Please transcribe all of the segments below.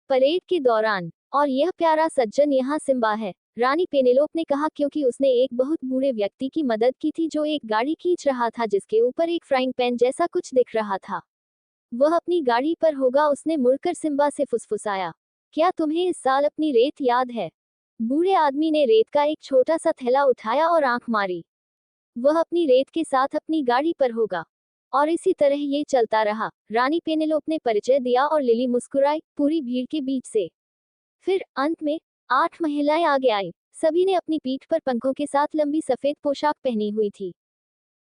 Parade के दौरान। और यह प्यारा सज्जन यहाँ सिम्बा है, रानी पेनेलोप ने कहा, क्योंकि उसने एक बहुत बूढ़े व्यक्ति की मदद की थी जो एक गाड़ी खींच रहा था जिसके ऊपर एक फ्राइंग पैन जैसा कुछ दिख रहा था। वह अपनी गाड़ी पर होगा। उसने मुड़कर सिम्बा से फुसफुसाया, क्या तुम्हें इस साल अपनी रेत याद है? बूढ़े आदमी ने रेत का एक छोटा सा थैला उठाया और आंख मारी। वह अपनी रेत के साथ अपनी गाड़ी पर होगा। और इसी तरह ये चलता रहा। रानी पेनेलोप ने परिचय दिया और लिली मुस्कुराई, पूरी भीड़ के बीच से। फिर अंत में 8 महिलाएं आगे आईं। सभी ने अपनी पीठ पर पंखों के साथ लंबी सफेद पोशाक पहनी हुई थी।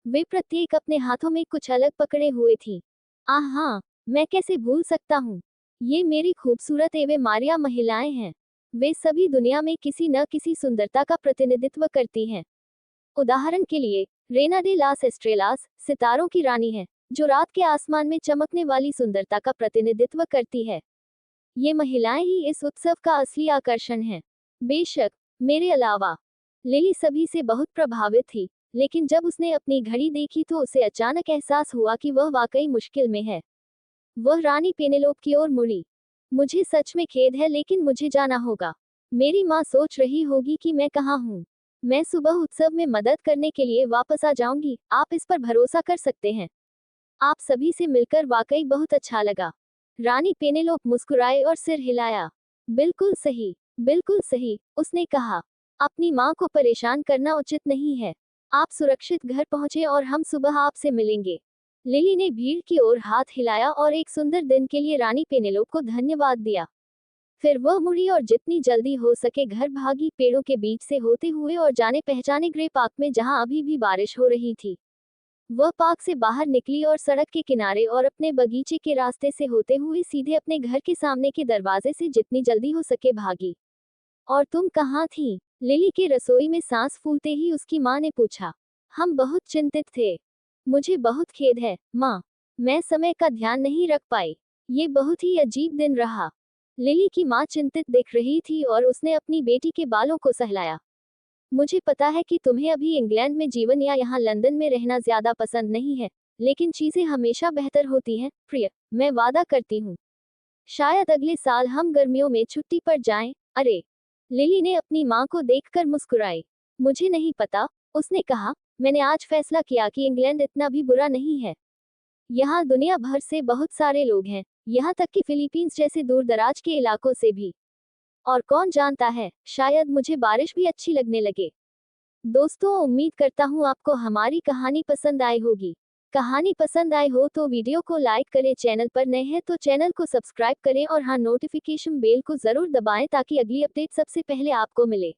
वे प्रत्येक अपने हाथों में कुछ अलग पकड़े हुए थी। हाँ, मैं कैसे भूल सकता हूँ। ये मेरी खूबसूरत एवे मारिया महिलाएं हैं। वे सभी दुनिया में किसी न किसी सुंदरता का प्रतिनिधित्व करती हैं। उदाहरण के लिए, रेना डे लास एस्ट्रेलास सितारों की रानी है, जो रात के आसमान में चमकने वाली सुंदरता का प्रतिनिधित्व करती है। ये महिलाएं ही इस उत्सव का असली आकर्षण हैं। बेशक, मेरे अलावा। लिली सभी से बहुत प्रभावित थी, लेकिन जब उसने अपनी घड़ी देखी तो उसे अचानक एहसास हुआ कि वह वाकई मुश्किल में है। वह रानी पेनेलोप की ओर मुड़ी। मुझे सच में खेद है, लेकिन मुझे जाना होगा। मेरी माँ सोच रही होगी कि मैं कहाँ हूँ। मैं सुबह उत्सव में मदद करने के लिए वापस आ जाऊंगी, आप इस पर भरोसा कर सकते हैं। आप सभी से मिलकर वाकई बहुत अच्छा लगा। रानी पेनेलोप मुस्कुराए और सिर हिलाया। बिल्कुल सही, बिल्कुल सही, उसने कहा। अपनी माँ को परेशान करना उचित नहीं है। आप सुरक्षित घर पहुंचे और हम सुबह आपसे मिलेंगे। लिली ने भीड़ की ओर हाथ हिलाया और एक सुंदर दिन के लिए रानी पेनेलोप को धन्यवाद दिया। फिर वह मुड़ी और जितनी जल्दी हो सके घर भागी, पेड़ों के बीच से होते हुए और जाने पहचाने ग्रे पार्क में जहां अभी भी बारिश हो रही थी। वह पार्क से बाहर निकली और सड़क के किनारे और अपने बगीचे के रास्ते से होते हुए सीधे अपने घर के सामने के दरवाजे से जितनी जल्दी हो सके भागी। और तुम कहाँ थी? लिली के रसोई में सांस फूलते ही उसकी माँ ने पूछा। हम बहुत चिंतित थे। मुझे बहुत खेद है, माँ। मैं समय का ध्यान नहीं रख पाई। ये बहुत ही अजीब दिन रहा। लिली की माँ चिंतित दिख रही थी और उसने अपनी बेटी के बालों को सहलाया। मुझे पता है कि तुम्हें अभी इंग्लैंड में जीवन या यहाँ लंदन में रहना ज्यादा पसंद नहीं है, लेकिन चीजें हमेशा बेहतर होती हैं, प्रिय। मैं वादा करती हूँ, शायद अगले साल हम गर्मियों में छुट्टी पर जाएं। अरे, लिली ने अपनी माँ को देखकर मुस्कुराई। मुझे नहीं पता, उसने कहा। मैंने आज फैसला किया कि इंग्लैंड इतना भी बुरा नहीं है। यहाँ दुनिया भर से बहुत सारे लोग हैं, यहाँ तक कि फिलीपींस जैसे दूर दराज के इलाकों से भी। और कौन जानता है, शायद मुझे बारिश भी अच्छी लगने लगे। दोस्तों, उम्मीद करता हूँ आपको हमारी कहानी पसंद आई होगी। कहानी पसंद आई हो तो वीडियो को लाइक करें, चैनल पर नए हैं तो चैनल को सब्सक्राइब करें और हाँ, नोटिफिकेशन बेल को जरूर दबाएं ताकि अगली अपडेट सबसे पहले आपको मिले।